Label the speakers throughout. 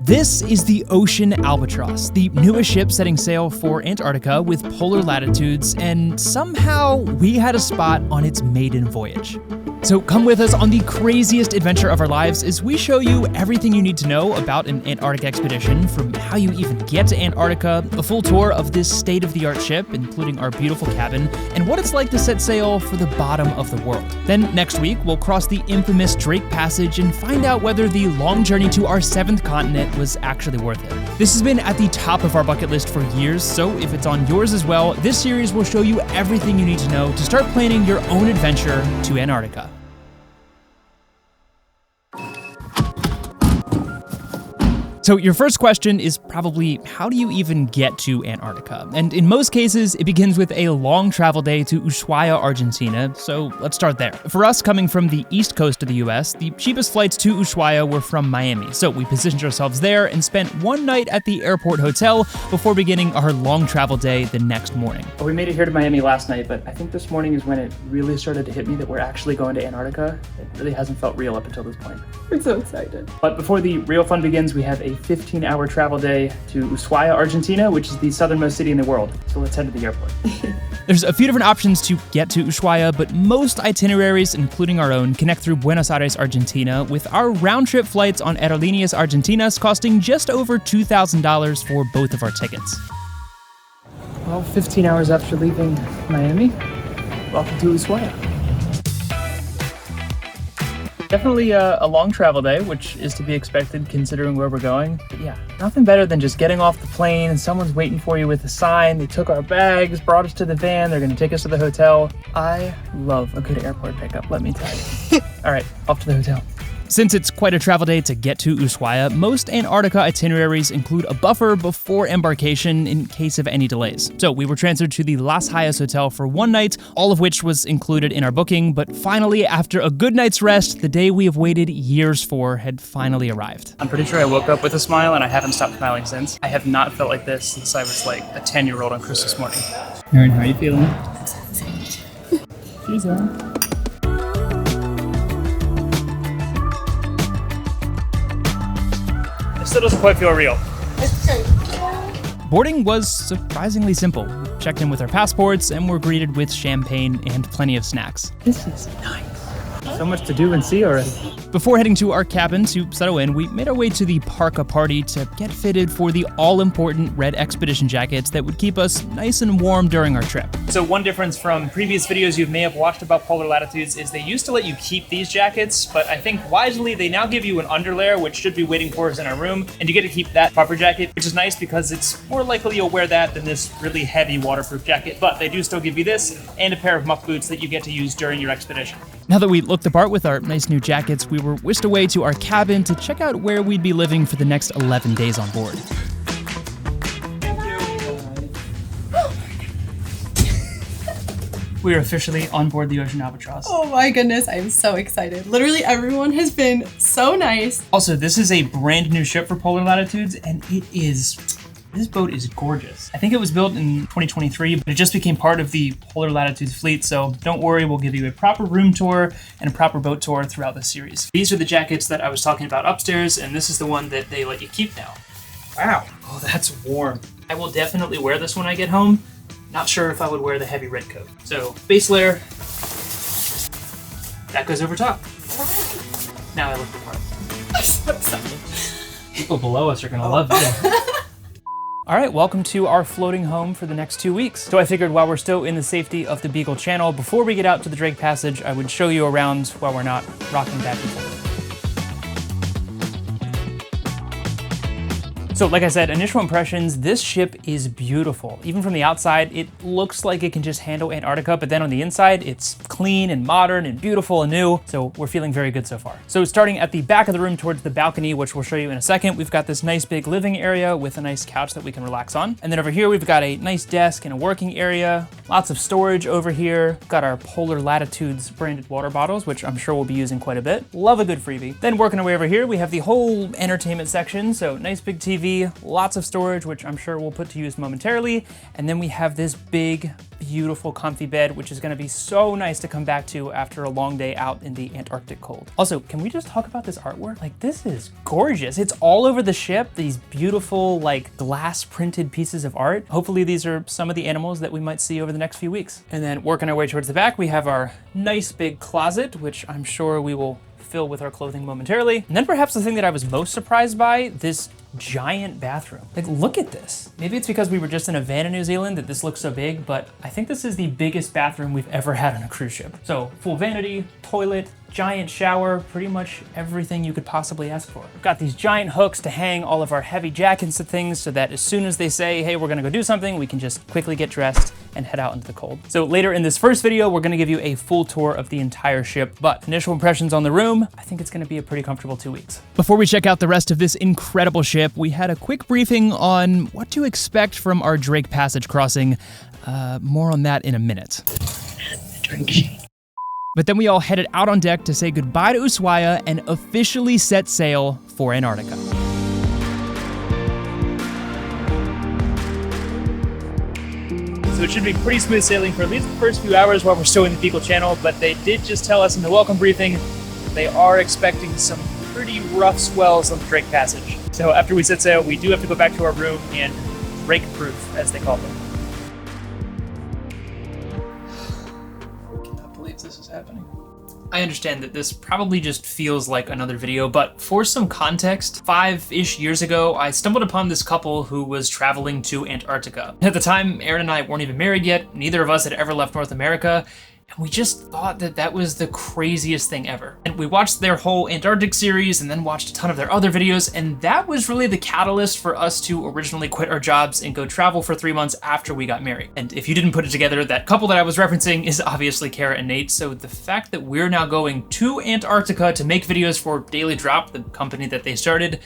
Speaker 1: This is the Ocean Albatros, the newest ship setting sail for Antarctica with Polar Latitudes, and somehow we had a spot on its maiden voyage. So come with us on the craziest adventure of our lives as we show you everything you need to know about an Antarctic expedition, from how you even get to Antarctica, a full tour of this state-of-the-art ship, including our beautiful cabin, and what it's like to set sail for the bottom of the world. Then next week, we'll cross the infamous Drake Passage and find out whether the long journey to our 7th continent was actually worth it. This has been at the top of our bucket list for years, so if it's on yours as well, this series will show you everything you need to know to start planning your own adventure to Antarctica. So your first question is probably, how do you even get to Antarctica? And in most cases, it begins with a long travel day to Ushuaia, Argentina, so let's start there. For us, coming from the east coast of the US, the cheapest flights to Ushuaia were from Miami, so we positioned ourselves there and spent one night at the airport hotel before beginning our long travel day the next morning.
Speaker 2: We made it here to Miami last night, but I think this morning is when it really started to hit me that we're actually going to Antarctica. It really hasn't felt real up until this point.
Speaker 3: We're so excited.
Speaker 2: But before the real fun begins, we have a 15-hour travel day to Ushuaia, Argentina, which is the southernmost city in the world. So let's head to the airport.
Speaker 1: There's a few different options to get to Ushuaia, but most itineraries, including our own, connect through Buenos Aires, Argentina, with our round-trip flights on Aerolíneas Argentinas costing just over $2,000 for both of our tickets.
Speaker 2: Well, 15 hours after leaving Miami, welcome to Ushuaia. Definitely a long travel day, which is to be expected considering where we're going. But yeah, nothing better than just getting off the plane and someone's waiting for you with a sign. They took our bags, brought us to the van, they're gonna take us to the hotel. I love a good airport pickup, let me tell you. All right, off to the hotel.
Speaker 1: Since it's quite a travel day to get to Ushuaia, most Antarctica itineraries include a buffer before embarkation in case of any delays. So we were transferred to the Las Hayas Hotel for one night, all of which was included in our booking, but finally, after a good night's rest, the day we have waited years for had finally arrived.
Speaker 2: I'm pretty sure I woke up with a smile and I haven't stopped smiling since. I have not felt like this since I was like a 10-year-old on Christmas morning. Erin, how are you feeling?
Speaker 3: I'm so excited.
Speaker 2: She's on. It still doesn't quite feel real.
Speaker 1: Boarding was surprisingly simple. We checked in with our passports and were greeted with champagne and plenty of snacks.
Speaker 2: This is nice. So much to do and see already.
Speaker 1: Before heading to our cabin to settle in, we made our way to the parka party to get fitted for the all-important red expedition jackets that would keep us nice and warm during our trip.
Speaker 2: So one difference from previous videos you may have watched about Polar Latitudes is they used to let you keep these jackets, but I think wisely they now give you an underlayer, which should be waiting for us in our room, and you get to keep that puffer jacket, which is nice because it's more likely you'll wear that than this really heavy waterproof jacket, but they do still give you this and a pair of muck boots that you get to use during your expedition.
Speaker 1: Now that we looked the part with our nice new jackets, we were whisked away to our cabin to check out where we'd be living for the next 11 days on board.
Speaker 2: We are officially on board the Ocean Albatros.
Speaker 3: Oh my goodness, I'm so excited. Literally everyone has been so nice.
Speaker 2: Also, this is a brand new ship for Polar Latitudes, and this boat is gorgeous. I think it was built in 2023, but it just became part of the Polar Latitudes fleet, so don't worry, we'll give you a proper room tour and a proper boat tour throughout the series. These are the jackets that I was talking about upstairs, and this is the one that they let you keep now. Wow, oh, that's warm. I will definitely wear this when I get home. Not sure if I would wear the heavy red coat. So, base layer, that goes over top. Now I look the part.
Speaker 3: I'm so excited.
Speaker 2: People below us are gonna love you. All right, welcome to our floating home for the next 2 weeks. So I figured while we're still in the safety of the Beagle Channel, before we get out to the Drake Passage, I would show you around while we're not rocking back and forth. So like I said, initial impressions, this ship is beautiful. Even from the outside, it looks like it can just handle Antarctica, but then on the inside, it's clean and modern and beautiful and new. So we're feeling very good so far. So starting at the back of the room towards the balcony, which we'll show you in a second, we've got this nice big living area with a nice couch that we can relax on. And then over here, we've got a nice desk and a working area, lots of storage over here. We've got our Polar Latitudes branded water bottles, which I'm sure we'll be using quite a bit. Love a good freebie. Then working our way over here, we have the whole entertainment section. So nice big TV, lots of storage, which I'm sure we'll put to use momentarily. And then we have this big, beautiful comfy bed, which is gonna be so nice to come back to after a long day out in the Antarctic cold. Also, can we just talk about this artwork? Like, this is gorgeous. It's all over the ship, these beautiful, like, glass printed pieces of art. Hopefully these are some of the animals that we might see over the next few weeks. And then working our way towards the back, we have our nice big closet, which I'm sure we will fill with our clothing momentarily. And then perhaps the thing that I was most surprised by, this giant bathroom. Like, look at this. Maybe it's because we were just in a van in New Zealand that this looks so big, but I think this is the biggest bathroom we've ever had on a cruise ship. So full vanity, toilet, giant shower, pretty much everything you could possibly ask for. We've got these giant hooks to hang all of our heavy jackets and things so that as soon as they say, hey, we're gonna go do something, we can just quickly get dressed and head out into the cold. So later in this first video, we're gonna give you a full tour of the entire ship, but initial impressions on the room, I think it's gonna be a pretty comfortable 2 weeks.
Speaker 1: Before we check out the rest of this incredible ship, we had a quick briefing on what to expect from our Drake Passage crossing. More on that in a minute. But then we all headed out on deck to say goodbye to Ushuaia and officially set sail for Antarctica.
Speaker 2: So it should be pretty smooth sailing for at least the first few hours while we're still in the Fecal Channel, but they did just tell us in the welcome briefing they are expecting some pretty rough swells on the Drake Passage. So after we set sail, we do have to go back to our room and break-proof, as they call them. I cannot believe this is happening. I understand that this probably just feels like another video, but for some context, 5-ish years ago, I stumbled upon this couple who was traveling to Antarctica. At the time, Aaron and I weren't even married yet. Neither of us had ever left North America. And we just thought that that was the craziest thing ever. And we watched their whole Antarctic series and then watched a ton of their other videos, and that was really the catalyst for us to originally quit our jobs and go travel for 3 months after we got married. And if you didn't put it together, that couple that I was referencing is obviously Kara and Nate, so the fact that we're now going to Antarctica to make videos for Daily Drop, the company that they started,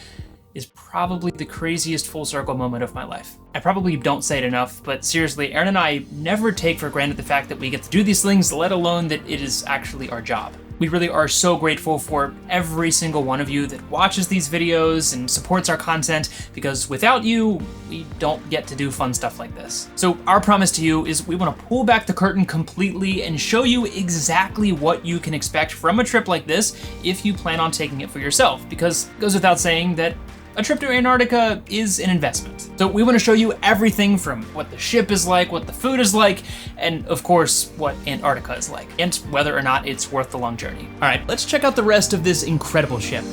Speaker 2: is probably the craziest full circle moment of my life. I probably don't say it enough, but seriously, Aaron and I never take for granted the fact that we get to do these things, let alone that it is actually our job. We really are so grateful for every single one of you that watches these videos and supports our content, because without you, we don't get to do fun stuff like this. So our promise to you is we want to pull back the curtain completely and show you exactly what you can expect from a trip like this if you plan on taking it for yourself, because it goes without saying that a trip to Antarctica is an investment. So we want to show you everything from what the ship is like, what the food is like, and of course, what Antarctica is like, and whether or not it's worth the long journey. All right, let's check out the rest of this incredible ship.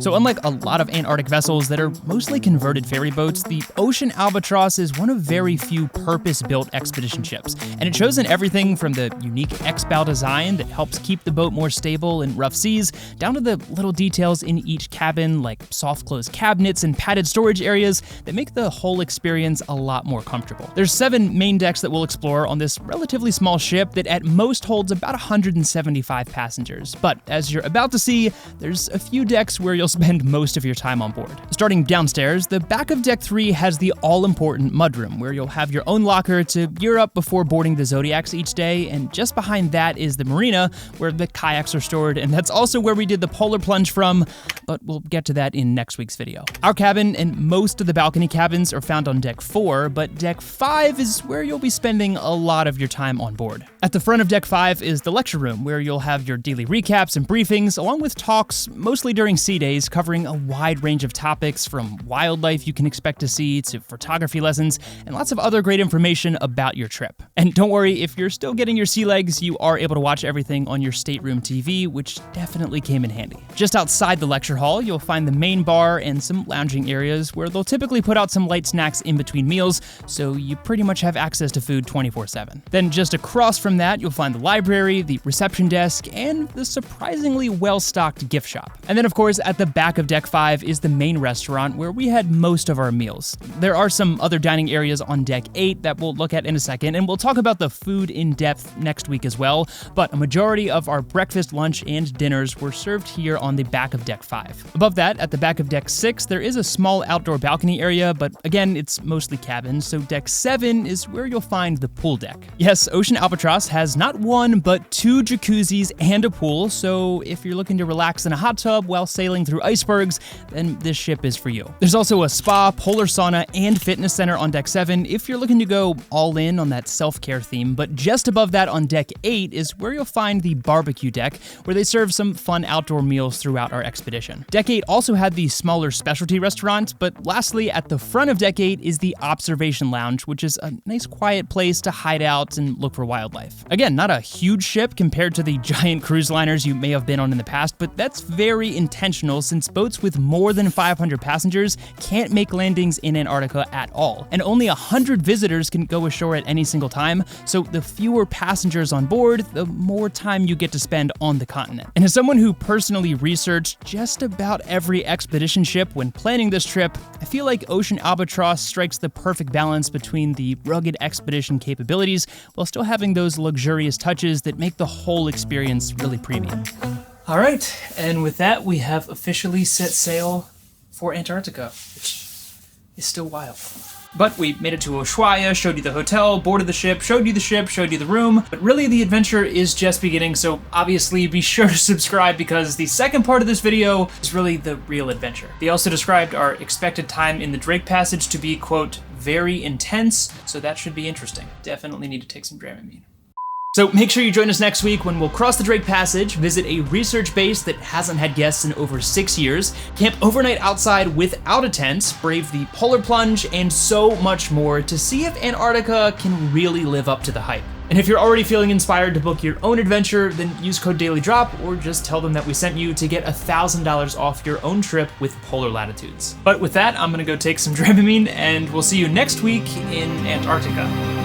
Speaker 2: So unlike a lot of Antarctic vessels that are mostly converted ferry boats, the Ocean Albatros is one of very few purpose-built expedition ships. And it shows in everything from the unique X-bow design that helps keep the boat more stable in rough seas, down to the little details in each cabin, like soft-close cabinets and padded storage areas that make the whole experience a lot more comfortable. There's 7 main decks that we'll explore on this relatively small ship that at most holds about 175 passengers. But as you're about to see, there's a few decks where you'll spend most of your time on board. Starting downstairs, the back of Deck 3 has the all-important mudroom, where you'll have your own locker to gear up before boarding the Zodiacs each day, and just behind that is the marina, where the kayaks are stored, and that's also where we did the polar plunge from, but we'll get to that in next week's video. Our cabin and most of the balcony cabins are found on Deck 4, but Deck 5 is where you'll be spending a lot of your time on board. At the front of Deck 5 is the lecture room, where you'll have your daily recaps and briefings, along with talks, mostly during sea days, covering a wide range of topics from wildlife you can expect to see to photography lessons and lots of other great information about your trip. And don't worry, if you're still getting your sea legs, you are able to watch everything on your stateroom TV, which definitely came in handy. Just outside the lecture hall, you'll find the main bar and some lounging areas where they'll typically put out some light snacks in between meals, so you pretty much have access to food 24/7. Then just across from that, you'll find the library, the reception desk, and the surprisingly well-stocked gift shop. And then of course, at the back of Deck 5 is the main restaurant where we had most of our meals. There are some other dining areas on Deck 8 that we'll look at in a second, and we'll talk about the food in depth next week as well, but a majority of our breakfast, lunch, and dinners were served here on the back of Deck 5. Above that, at the back of Deck 6, there is a small outdoor balcony area, but again, it's mostly cabins, so Deck 7 is where you'll find the pool deck. Yes, Ocean Albatros has not 1, but 2 jacuzzis and a pool, so if you're looking to relax in a hot tub while sailing through
Speaker 1: through icebergs, then this ship is for you. There's also a spa, polar sauna, and fitness center on Deck 7 if you're looking to go all in on that self-care theme, but just above that on Deck 8 is where you'll find the barbecue deck, where they serve some fun outdoor meals throughout our expedition. Deck 8 also had the smaller specialty restaurant, but lastly, at the front of Deck 8 is the observation lounge, which is a nice quiet place to hide out and look for wildlife. Again, not a huge ship compared to the giant cruise liners you may have been on in the past, but that's very intentional since boats with more than 500 passengers can't make landings in Antarctica at all, and only 100 visitors can go ashore at any single time, so the fewer passengers on board, the more time you get to spend on the continent. And as someone who personally researched just about every expedition ship when planning this trip, I feel like Ocean Albatros strikes the perfect balance between the rugged expedition capabilities while still having those luxurious touches that make the whole experience really premium.
Speaker 2: All right, and with that, we have officially set sail for Antarctica, which is still wild. But we made it to Ushuaia, showed you the hotel, boarded the ship, showed you the room. But really the adventure is just beginning, so obviously be sure to subscribe because the second part of this video is really the real adventure. They also described our expected time in the Drake Passage to be, quote, very intense, so that should be interesting. Definitely need to take some Dramamine. So make sure you join us next week when we'll cross the Drake Passage, visit a research base that hasn't had guests in over 6 years, camp overnight outside without a tent, brave the polar plunge, and so much more to see if Antarctica can really live up to the hype. And if you're already feeling inspired to book your own adventure, then use code DailyDrop or just tell them that we sent you to get $1,000 off your own trip with Polar Latitudes. But with that, I'm gonna go take some Dramamine and we'll see you next week in Antarctica.